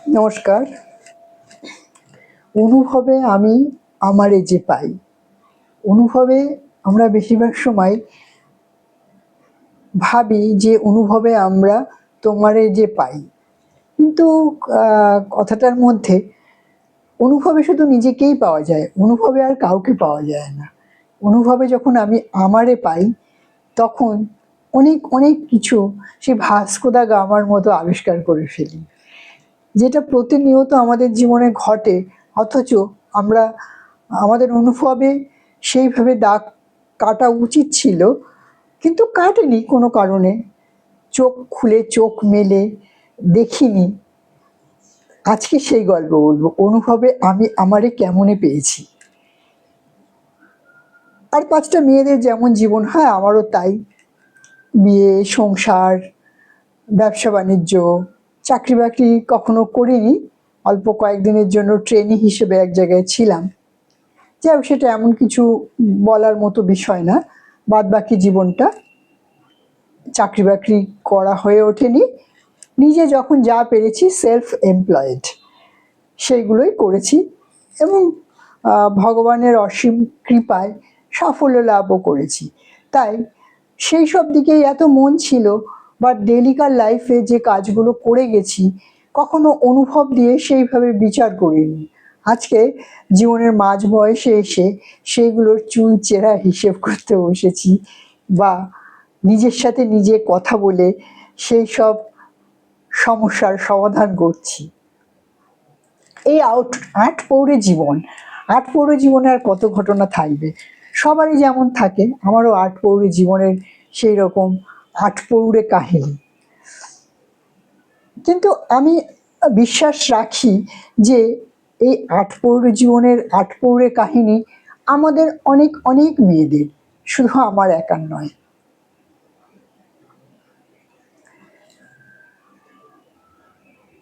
নমস্কার। অনুভবে আমি আমারে যে পাই। অনুভবে আমরা বেশিরভাগ সময় ভাবি যে অনুভবে আমরা তোমারে যে পাই। কিন্তু কথাটার মধ্যে অনুভবে শুধু নিজেকেই পাওয়া যায়, অনুভবে আর কাউকে পাওয়া যায় না। অনুভবে যখন আমি আমারে পাই তখন অনেক অনেক কিছু সে ভাস্কো দা গামার মতো আবিষ্কার করে ফেলি, যেটা প্রতিনিয়ত আমাদের জীবনে ঘটে, অথচ আমরা আমাদের অনুভবে সেইভাবে দাগ কাটা উচিত ছিল, কিন্তু কাটেনি কোনো কারণে। চোখ খুলে চোখ মেলে দেখিনি। আজকে সেই গল্প বলবো, অনুভবে আমি আমারে কেমনে পেয়েছি। আর 5টা মেয়েদের যেমন জীবন হয় আমারও তাই। বিয়ে, সংসার, ব্যবসা বাণিজ্য, চাকরি বাকরি কখনো করিনি, অল্প কয়েকদিনের জন্য ট্রেনি হিসেবে এক জায়গায় ছিলাম। যাই হোক, সেটা এমন কিছু বলার মতো বিষয় না। বাদ বাকি জীবনটা চাকরি বাকরি করা হয়ে ওঠেনি। নিজে যখন যা পেরেছি সেলফ এমপ্লয়েড সেইগুলোই করেছি, এবং ভগবানের অসীম কৃপায় সাফল্য লাভও করেছি। তাই সেই সব দিকেই এত মন ছিল, বা ডেলিকার লাইফে যে কাজগুলো করে গেছি কখনো অনুভব দিয়ে সেইভাবে বিচার করিনি। আজকে জীবনের মাঝ বয়সে এসে সেইগুলোর চুল চেরা হিসেব করতে বসেছি, বা নিজের সাথে নিজে কথা বলে সেই সব সমস্যার সমাধান করছি। এই আটপৌরে জীবন, আটপৌরে জীবনে আর কত ঘটনা থাকবে, সবারই যেমন থাকে আমারও আটপৌরে জীবনের সেই রকম আটপৌরে কাহিনী। কিন্তু আমি বিশ্বাস রাখি যে এই আটপৌরে জীবনের আটপৌরে কাহিনী আমাদের অনেক অনেক মেয়েদের, শুধু আমার একার নয়।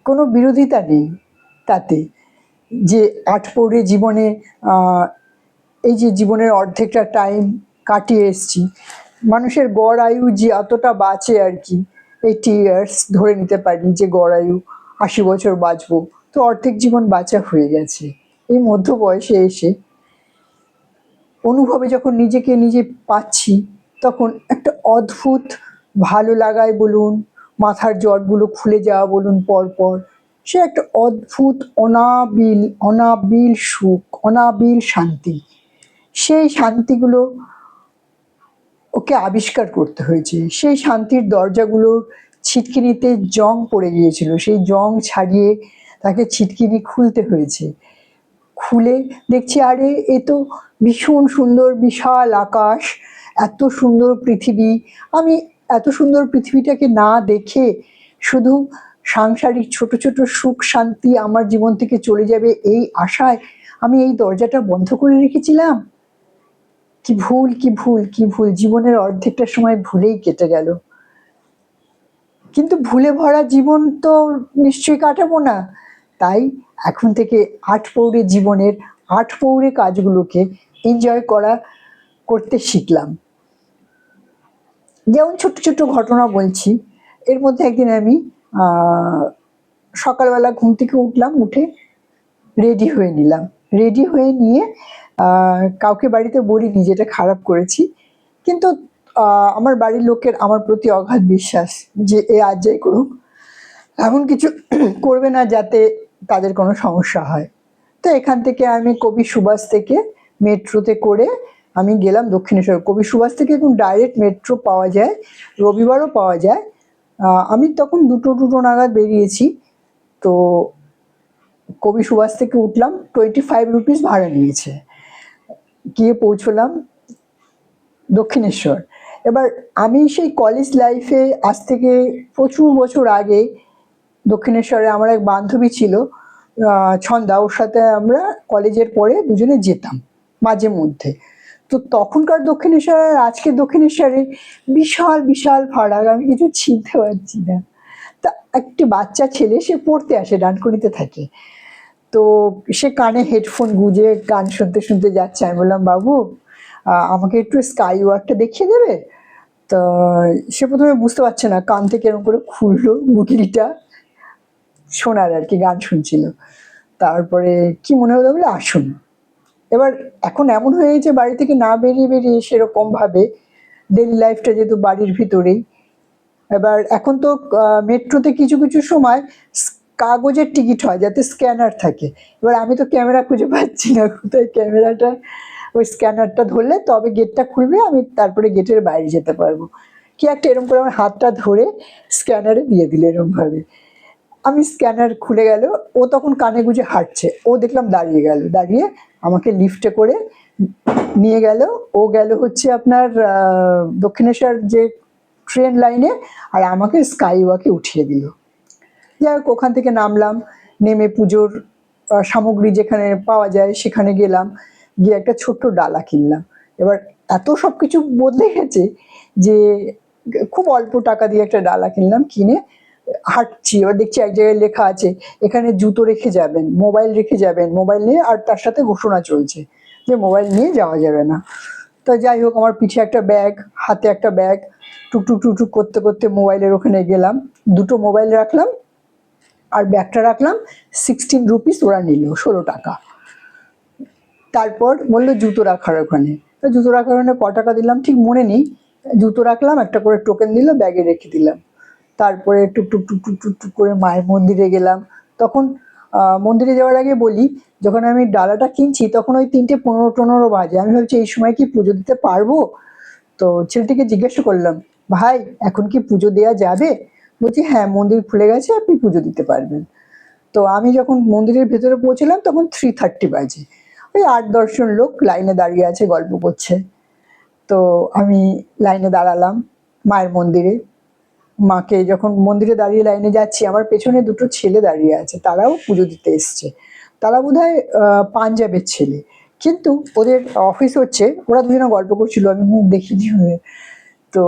কোনো বিরোধিতা নেই তাতে, যে আটপৌরে জীবনে এই যে জীবনের অর্ধেকটা টাইম কাটিয়ে এসছি। মানুষের গড় আয়ু যে এতটা বাঁচে আর কি, 80 ইয়ার্স ধরে নিতে পারি যে গড় আয়ু, 80 বছর বাঁচবো, তো অর্ধেক জীবন বাঁচা হয়ে গেছে। এই মধ্য বয়সে এসে অনুভবে যখন নিজেকে নিজে পাচ্ছি, তখন একটা অদ্ভুত ভালো লাগায় বলুন, মাথার জটগুলো খুলে যাওয়া বলুন পরপর, সে একটা অদ্ভুত অনাবিল অনাবিল সুখ, অনাবিল শান্তি। সেই শান্তিগুলো ওকে আবিষ্কার করতে হয়েছে। সেই শান্তির দরজাগুলো ছিটকিনিতে জং পড়ে গিয়েছিল, সেই জং ছাড়িয়ে তাকে ছিটকিনি খুলতে হয়েছে। খুলে দেখছি, আরে এ তো ভীষণ সুন্দর বিশাল আকাশ, এত সুন্দর পৃথিবী। আমি এত সুন্দর পৃথিবীটাকে না দেখে শুধু সাংসারিক ছোট ছোট সুখ শান্তি আমার জীবন থেকে চলে যাবে এই আশায় আমি এই দরজাটা বন্ধ করে রেখেছিলাম। কি ভুল, কি ভুল, কি ভুল! জীবনের অর্ধেকটা সময় ভুলেই কেটে গেল। কিন্তু ভুলে ভরা জীবন তো নিশ্চয়ই কাটাবো না। তাই এখন থেকে আটপৌরে জীবনের আটপৌরে কাজগুলোকে এনজয় করতে শিখলাম। যেমন ছোট্ট ছোট্ট ঘটনা বলছি। এর মধ্যে একদিন আমি সকালবেলা ঘুম থেকে উঠলাম, উঠে রেডি হয়ে নিলাম। রেডি হয়ে নিয়ে কাউকে বাড়িতে বলিনি যেটা খারাপ করেছি, কিন্তু আমার বাড়ির লোকের আমার প্রতি অগাধ বিশ্বাস যে এ আজ যাই করুক, এমন কিছু করবে না যাতে তাদের কোনো সমস্যা হয়। তো এখান থেকে আমি কবি সুভাষ থেকে মেট্রোতে করে আমি গেলাম দক্ষিণেশ্বর। কবি সুভাষ থেকে এখন ডাইরেক্ট মেট্রো পাওয়া যায়, রবিবারও পাওয়া যায়। আমি তখন দুটো নাগাদ বেরিয়েছি। তো কবি সুভাষ থেকে উঠলাম, 25 রুপিস ভাড়া নিয়েছে। গিয়ে পৌঁছলাম দক্ষিণেশ্বর। এবার আমি সেই কলেজ লাইফে আজ থেকে প্রচুর বছর আগে দক্ষিণেশ্বরে আমার এক বান্ধবী ছিল, ছন্দা, ওর সাথে আমরা কলেজের পরে দুজনে যেতাম মাঝে মধ্যে। তো তখনকার দক্ষিণেশ্বর আর আজকের দক্ষিণেশ্বরে বিশাল বিশাল ফারাক, আমি কিছু চিনতে পারছি না। তা একটি বাচ্চা ছেলে, সে পড়তে আসে, ডানকুনিতে থাকে। তো সে কানে হেডফোন গুঁজে গান শুনতে শুনতে যাচ্ছে। আমি বললাম, বাবু আমাকে একটু স্কাই ওয়াকটা দেখিয়ে দেবে? তো সে প্রথমে বুঝতে পারছে না, কান থেকে এরকম করে খুললো গুটলিটা, শোনার আর কি, গান শুনছিল। তারপরে কি মনে হলো বলে আসুন। এবার এখন এমন হয়ে গেছে বাড়ি থেকে না বেরিয়ে বেরিয়ে সেরকম ভাবে ডেলি লাইফটা যেহেতু বাড়ির ভিতরেই। এবার এখন তো মেট্রোতে কিছু কিছু সময় কাগজের টিকিট হয় যাতে স্ক্যানার থাকে। এবার আমি তো ক্যামেরা খুঁজে পাচ্ছি না কোথায় ক্যামেরাটা, ওই স্ক্যানারটা ধরলে তবে গেটটা খুলবে, আমি তারপরে গেটের বাইরে যেতে পারবো। কি একটা এরকম করে আমার হাতটা ধরে স্ক্যানারে দিয়ে দিল এরকম ভাবে। আমি স্ক্যানার খুলে গেল, ও তখন কানে গুঁজে হাঁটছে, ও দেখলাম দাঁড়িয়ে গেল, দাঁড়িয়ে আমাকে লিফটে করে নিয়ে গেল। ও গেল হচ্ছে আপনার দক্ষিণেশ্বর যে ট্রেন লাইনে, আর আমাকে স্কাই ওয়াকে উঠিয়ে দিল। যাই হোক ওখান থেকে নামলাম, নেমে পুজোর সামগ্রী যেখানে পাওয়া যায় সেখানে গেলাম, গিয়ে একটা ছোট্ট ডালা কিনলাম। এবার এত সব কিছু বদলে গেছে যে খুব অল্প টাকা দিয়ে একটা ডালা কিনলাম, কিনে হাঁটছি। এবার দেখছি এক জায়গায় লেখা আছে এখানে জুতো রেখে যাবেন, মোবাইল রেখে যাবেন, মোবাইল নিয়ে, আর তার সাথে ঘোষণা চলছে যে মোবাইল নিয়ে যাওয়া যাবে না। তো যাই হোক আমার পিঠে একটা ব্যাগ, হাতে একটা ব্যাগ, টুকটুক টুকটুক করতে করতে মোবাইলের ওখানে গেলাম, দুটো মোবাইল রাখলাম আর ব্যাগটা রাখলাম। 16 রুপিস ওরা নিল, 16 টাকা। তারপর বললো জুতো রাখার ওখানে, জুতো রাখার ওখানে ক টাকা দিলাম ঠিক মনে নেই। জুতো রাখলাম, একটা করে টোকেন দিল, ব্যাগে রেখে দিলাম। তারপরে টুকটুক টুকটুক টুকটুক করে মায়ের মন্দিরে গেলাম। তখন মন্দিরে যাওয়ার আগে বলি, যখন আমি ডালাটা কিনছি তখন ওই 3:15-15 বাজে। আমি ভাবছি এই সময় কি পুজো দিতে পারবো? তো ছেলেটিকে জিজ্ঞাসা করলাম, ভাই এখন কি পুজো দেওয়া যাবে? বলছি হ্যাঁ, মন্দির খুলে গেছে, আপনি পুজো দিতে পারবেন। তো আমি যখন মন্দিরের ভেতরে পৌঁছলাম তখন 3:30 বাজে। ওই 8-10 জন লোক লাইনে দাঁড়িয়ে আছে, গল্প করছে। তো আমি লাইনে দাঁড়ালাম মায়ের মন্দিরে। মাকে যখন মন্দিরে দাঁড়িয়ে লাইনে যাচ্ছি, আমার পেছনে দুটো ছেলে দাঁড়িয়ে আছে, তারাও পুজো দিতে এসছে। তারা বোধহয় পাঞ্জাবের ছেলে, কিন্তু ওদের অফিস হচ্ছে, ওরা দুজনে গল্প করছিল, আমি মুখ দেখিনি ওদের। তো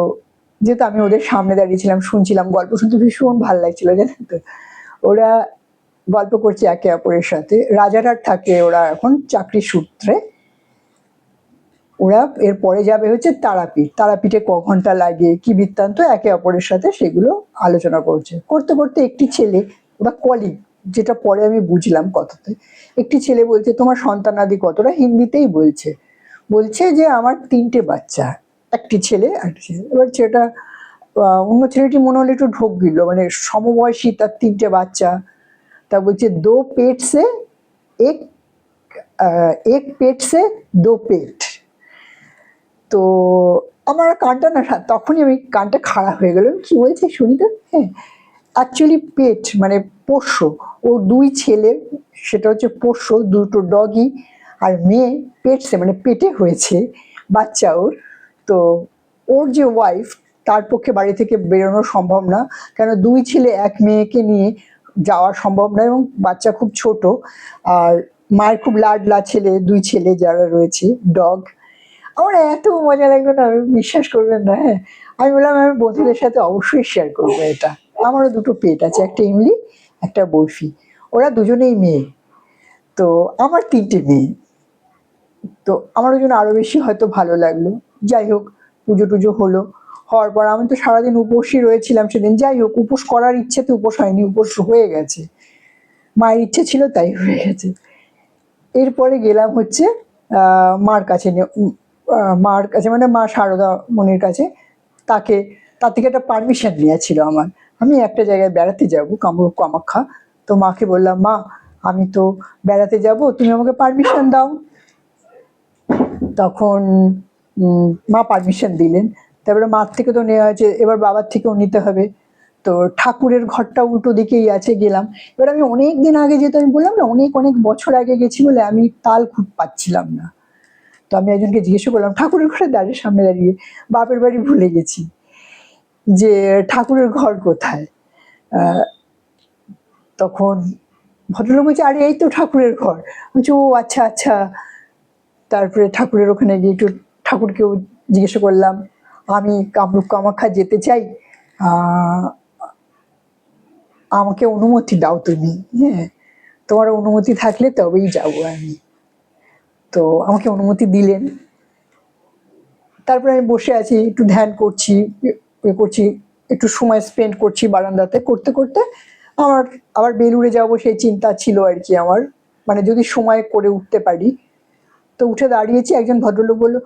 যেহেতু আমি ওদের সামনে দাঁড়িয়েছিলাম, শুনছিলাম, গল্প শুনতে ভীষণ ভালো লাগছিল জানেন তো। ওরা গল্প করছে একে অপরের সাথে, রাজারহাট থাকে ওরা এখন চাকরি সূত্রে। ওরা এরপরে যাবে হচ্ছে তারাপীঠ, তারাপীঠে ক ঘন্টা লাগে কি বৃত্তান্ত একে অপরের সাথে সেগুলো আলোচনা করছে। করতে করতে একটি ছেলে, ওরা কলিগ, যেটা পরে আমি বুঝলাম কথাতে, একটি ছেলে বলছে তোমার সন্তানাদি কতটা, হিন্দিতেই বলছে। বলছে যে আমার 3টে বাচ্চা, একটি ছেলে একটি ছেলে। এবার ছেলেটা অন্য ছেলেটি মনে হলো একটু ঢোক গিল, মানে সমবয়সী, তার 3টে বাচ্চা। তা বলছে দো পেট সে এক, এক পেট সে দো পেট। তো আমার কানটা না, তখনই আমি কানটা খারাপ হয়ে গেল, কি বলছে শুনি তো। হ্যাঁ, অ্যাকচুয়ালি পেট মানে পোষ্য, ও 2 ছেলে, সেটা হচ্ছে পোষ্য, দুটো ডগি। আর মেয়ে পেটসে মানে পেটে হয়েছে বাচ্চা ওর। তো ওর যে ওয়াইফ, তার পক্ষে বাড়ি থেকে বেরোনো সম্ভব না, কেন 2 ছেলে 1 মেয়েকে নিয়ে যাওয়া সম্ভব না, এবং বাচ্চা খুব ছোট। আর মায়ের খুব লাডলা ছেলে, 2 ছেলে যারা রয়েছে ডগ। আমার এত মজা লাগলো না, আমি বিশ্বাস করবেন না। হ্যাঁ, আমি বললাম আমি বন্ধুদের সাথে অবশ্যই শেয়ার করবো এটা। আমারও দুটো পেট আছে, একটা ইমলি একটা বরফি, ওরা দুজনেই মেয়ে। তো আমার 3টে মেয়ে। তো আমার ওই জন্য আরো বেশি হয়তো ভালো লাগলো। যাই হোক, পুজো টুজো হলো, হওয়ার পর আমি তো সারাদিন উপোসই রয়েছিলাম সেদিন। যাই হোক, উপোস করার ইচ্ছেতে উপোস হয়নি, উপোস হয়ে গেছে, মায়ের ইচ্ছে ছিল তাই হয়ে গেছে। এরপরে গেলাম হচ্ছে মার কাছে, মার কাছে মানে মা সারদা মনির কাছে। তাকে, তার থেকে একটা পারমিশন নেওয়া ছিল আমার। আমি একটা জায়গায় বেড়াতে যাব, কামরূপ কামাখ্যা। তো মাকে বললাম, মা আমি তো বেড়াতে যাব, তুমি আমাকে পারমিশন দাও। তখন মা পারমিশন দিলেন। তারপরে মার থেকে তো নেওয়া হয়েছে, এবার বাবার থেকেও নিতে হবে। তো ঠাকুরের ঘরটা উল্টো দিকেই আছে, গেলাম। এবার আমি অনেক দিন আগে, যেহেতু আমি বললাম না অনেক অনেক বছর আগে গেছি বলে আমি তাল খুব পাচ্ছিলাম না। তো আমি একজনকে জিজ্ঞেস করলাম ঠাকুরের ঘরে দাঁড়িয়ে, সামনে দাঁড়িয়ে, বাপের বাড়ি ভুলে গেছি, যে ঠাকুরের ঘর কোথায়। তখন ভদ্রলোক বলছে আরে এই তো ঠাকুরের ঘর। বলছি ও আচ্ছা আচ্ছা। তারপরে ঠাকুরের ওখানে গিয়ে একটু ঠাকুরকেও জিজ্ঞেস করলাম, আমি কামরূপ কামাখ্যা যেতে চাই, আমাকে অনুমতি দাও তুমি। হ্যাঁ, তোমার অনুমতি থাকলে তবেই যাবো আমি। তো আমাকে অনুমতি দিলেন। তারপরে আমি বসে আছি, একটু ধ্যান করছি, করছি, একটু সময় স্পেন্ড করছি বারান্দাতে। করতে করতে আমার আবার বেলুড়ে যাব সেই চিন্তা ছিল আর কি আমার, মানে যদি সময় করে উঠতে পারি। তো উঠে দাঁড়িয়েছি, একজন ভদ্রলোক বললো,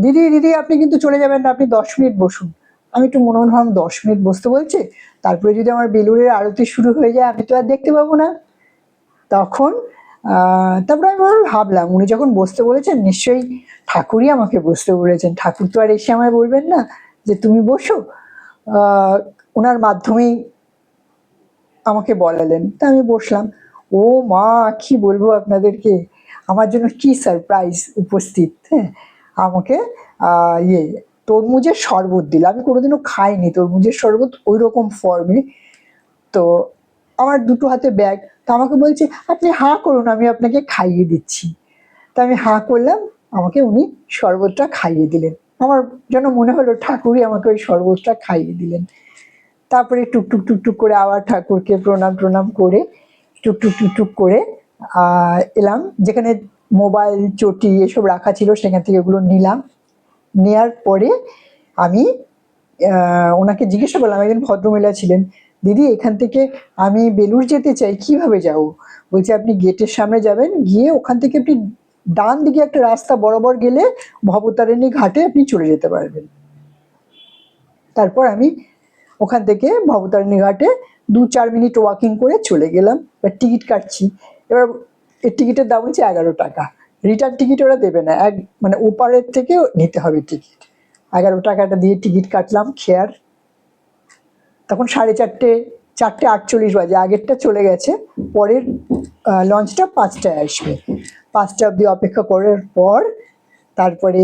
দিদি দিদি আপনি কিন্তু চলে যাবেন না, আপনি 10 মিনিট বসুন। আমি একটু মনে মনে ভাবলাম 10 মিনিট বসতে বলছে, তারপরে যদি আমার বেলুড়ের আরতি শুরু হয়ে যায় আমি তো আর দেখতে পাবো না। তখন তারপরে আমি ভাবলাম উনি যখন বসতে বলেছেন নিশ্চয়ই ঠাকুরই আমাকে বসতে বলেছেন, ঠাকুর তো আর এসে আমায় বলবেন না যে তুমি বসো। ওনার মাধ্যমেই আমাকে বলালেন, তা আমি বসলাম। ও মা, কি বলবো আপনাদেরকে, আমার জন্য কি সারপ্রাইজ উপস্থিত। হ্যাঁ, আমাকে ইয়ে তরমুজের শরবত দিল। আমি কোনোদিনও খাইনি তরমুজের শরবত ওই রকম ফর্মে। তো আমার দুটো হাতে ব্যাগ, তো আমাকে বলছে আপনি হাঁ করুন, আমি আপনাকে খাইয়ে দিচ্ছি। তা আমি হাঁ করলাম, আমাকে উনি শরবতটা খাইয়ে দিলেন। আমার যেন মনে হলো ঠাকুরই আমাকে ওই শরবতটা খাইয়ে দিলেন। তারপরে টুকটুক টুকটুক করে আবার ঠাকুরকে প্রণাম প্রণাম করে টুকটুক টুকটুক করে এলাম, যেখানে মোবাইল চটি এসব রাখা ছিল সেখান থেকে ওগুলো নিলাম। নেয়ার পরে আমি ওনাকে জিজ্ঞাসা করলাম, একজন ভদ্রমহিলা ছিলেন, দিদি এখান থেকে আমি বেলুড় যেতে চাই, কিভাবে যাব? বলছে আপনি গেটের সামনে যাবেন, গিয়ে ওখান থেকে আপনি ডান দিকে একটা রাস্তা বরাবর গেলে ভবতারিণী ঘাটে আপনি চলে যেতে পারবেন। তারপর আমি ওখান থেকে ভবতারিণী ঘাটে 2-4 মিনিট ওয়াকিং করে চলে গেলাম। এবার টিকিট কাটছি, এবার এর টিকিটের দাম হচ্ছে 11 টাকা। রিটার্ন টিকিট ওরা দেবে না, মানে ওপারের থেকে নিতে হবে টিকিট। 11 টাকাটা দিয়ে টিকিট কাটলাম খেয়ার। তখন 4:30 বাজে, আগেরটা চলে গেছে, পরের লঞ্চটা 5টায় আসবে। 5টা অবধি অপেক্ষা করার পর তারপরে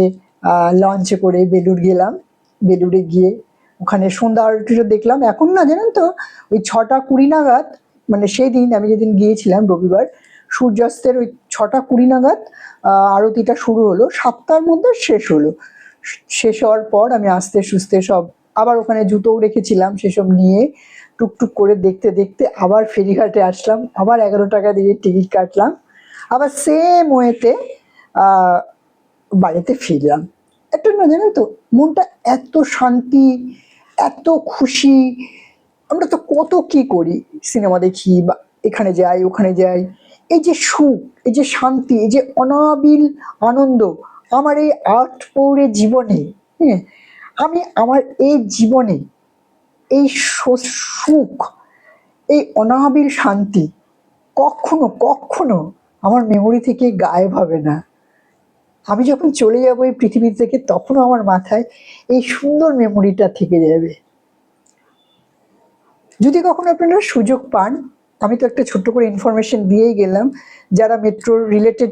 লঞ্চে করে বেলুড় গেলাম। বেলুড়ে গিয়ে ওখানে সন্ধ্যা আরতিটা দেখলাম। এখন না জানেন তো, ওই 6টা 20 নাগাদ, মানে সেই দিন আমি যেদিন গিয়েছিলাম রবিবার, সূর্যাস্তের ওই 6টা 20 নাগাদ আরতিটা শুরু হলো, 7টার মধ্যে শেষ হলো। শেষ হওয়ার পর আমি আস্তে সুস্তে সব, আবার ওখানে জুতোও রেখেছিলাম, সেসব নিয়ে টুকটুক করে দেখতে দেখতে আবার ফেরিঘাটে আসলাম, আবার 11 টাকা দিয়ে টিকিট কাটলাম, আবার সেম ওয়েতে বাড়িতে ফিরলাম। একটা না জানেন তো, মনটা এত শান্তি, এত খুশি। আমরা তো কত কি করি, সিনেমা দেখি বা এখানে যাই ওখানে যাই, এই যে সুখ, এই যে শান্তি, এই যে অনাবিল আনন্দ আমার এই আর্টপৌরে জীবনে, হ্যাঁ, আমি আমার এই জীবনে এই সুখ, এই অনাবিল শান্তি কখনো কখনো আমার মেমোরি থেকে গায়েব হবে না। আমি যখন চলে যাব এই পৃথিবী থেকে, তখনও আমার মাথায় এই সুন্দর মেমোরিটা থেকে যাবে। যদি কখনো আপনারা সুযোগ পান, আমি তো একটা ছোট্ট করে ইনফরমেশন দিয়েই গেলাম, যারা মেট্রো রিলেটেড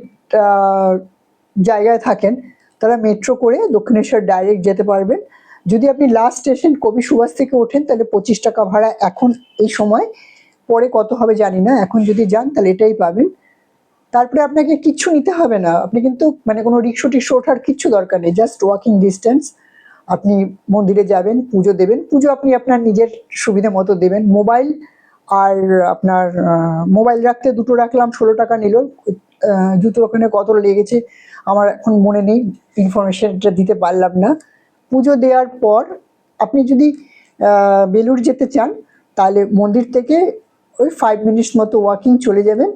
জায়গায় থাকেন তারা মেট্রো করে দক্ষিণেশ্বর ডাইরেক্ট যেতে পারবেন। যদি আপনি লাস্ট স্টেশন কবি সুভাষ থেকে ওঠেন তাহলে 25 টাকা ভাড়া এখন এই সময়, পরে কত হবে জানি না, এখন যদি যান তাহলে এটাই পাবেন। তারপরে আপনাকে কিচ্ছু নিতে হবে না, আপনি কিন্তু মানে কোনো রিক্সা টিক্সা ওঠার কিচ্ছু দরকার নেই, জাস্ট ওয়াকিং ডিস্টেন্স। আপনি মন্দিরে যাবেন, পুজো দেবেন, পুজো আপনি আপনার নিজের সুবিধা মতো দেবেন। মোবাইল আর আপনার মোবাইল রাখতে দুটো রাখলাম, 16 টাকা নিল। জুতোর ওখানে কত লেগেছে আমার এখন মনে নেই, ইনফরমেশনটা দিতে পারলাম না। পুজো দেওয়ার পর আপনি যদি বেলুড় যেতে চান তাহলে মন্দির থেকে ওই 5 মিনিটস মতো ওয়াকিং চলে যাবেন,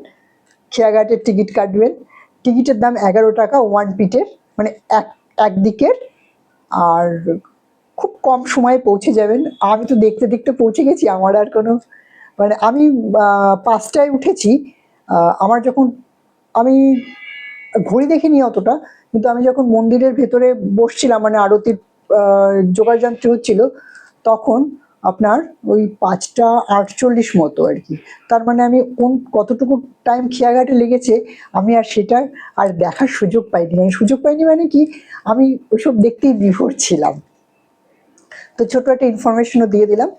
খেয়াঘাটের টিকিট কাটবেন। টিকিটের দাম 11 টাকা, 1 পিটের, মানে একদিকের। আর খুব কম সময়ে পৌঁছে যাবেন। আমি তো দেখতে দেখতে পৌঁছে গেছি, আমার আর কোনো, মানে আমি 5টায় উঠেছি। আমার যখন, আমি ঘড়ি দেখিনি অতটা, কিন্তু আমি যখন মন্দিরের ভেতরে বসছিলাম, মানে আরতির যোগাযন্ত্র হচ্ছিল, তখন আপনার ওই 5টা 48 মতো আর কি। তার মানে আমি কতটুকু টাইম খেয়াঘাটে লেগেছে আমি আর সেটা আর দেখার সুযোগ পাইনি। মানে সুযোগ পাইনি মানে কি, আমি ওইসব দেখতেই বিভোর ছিলাম। তো ছোট একটা ইনফরমেশনও দিয়ে দিলাম।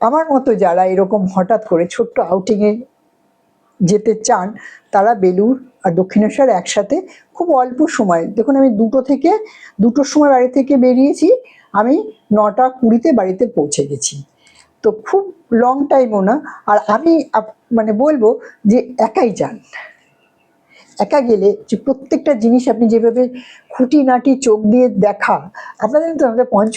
আমার মতো যারা এরকম হঠাৎ করে ছোট্ট আউটিংয়ে যেতে চান তারা বেলুড় আর দক্ষিণেশ্বর একসাথে খুব অল্প সময়, দেখুন আমি 2টোর সময় বাড়ি থেকে বেরিয়েছি, আমি 9টা 20-তে বাড়িতে পৌঁছে গেছি। তো খুব লং টাইমও না। আর আমি মানে বলবো যে একাই যান, একা গেলে যে প্রত্যেকটা জিনিস আপনি যেভাবে খুঁটিনাটি চোখ দিয়ে দেখা, আপনাদের তো আমাদের পঞ্চ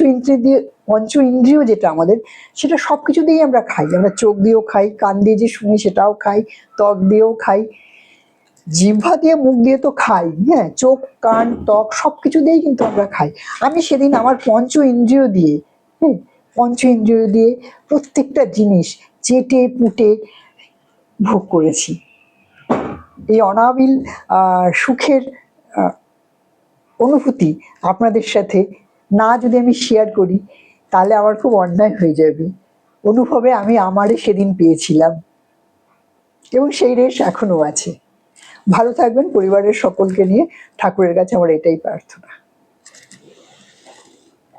ইন্দ্রিয় যেটা আমাদের, সেটা সব কিছু দিয়েই আমরা খাই। আমরা চোখ দিয়েও খাই, কান দিয়ে যে শুনি সেটাও খাই, ত্বক দিয়েও খাই, জিহ্বা দিয়ে, মুখ দিয়ে তো খাই। হ্যাঁ, চোখ, কান, ত্বক সব কিছু দিয়েই কিন্তু আমরা খাই। আমি সেদিন আমার পঞ্চ ইন্দ্রিয় দিয়ে প্রত্যেকটা জিনিস চেটে পুটে ভোগ করেছি। এই অনাবিল সুখের অনুভূতি আপনাদের সাথে না যদি আমি শেয়ার করি, তাহলে আমার খুব অন্যায় হয়ে যাবে। অনুভবে আমি আমারই সেদিন পেয়েছিলাম, এবং সেই রেশ এখনো আছে। ভালো থাকবেন পরিবারের সকলকে নিয়ে, ঠাকুরের কাছে আমার এটাই প্রার্থনা।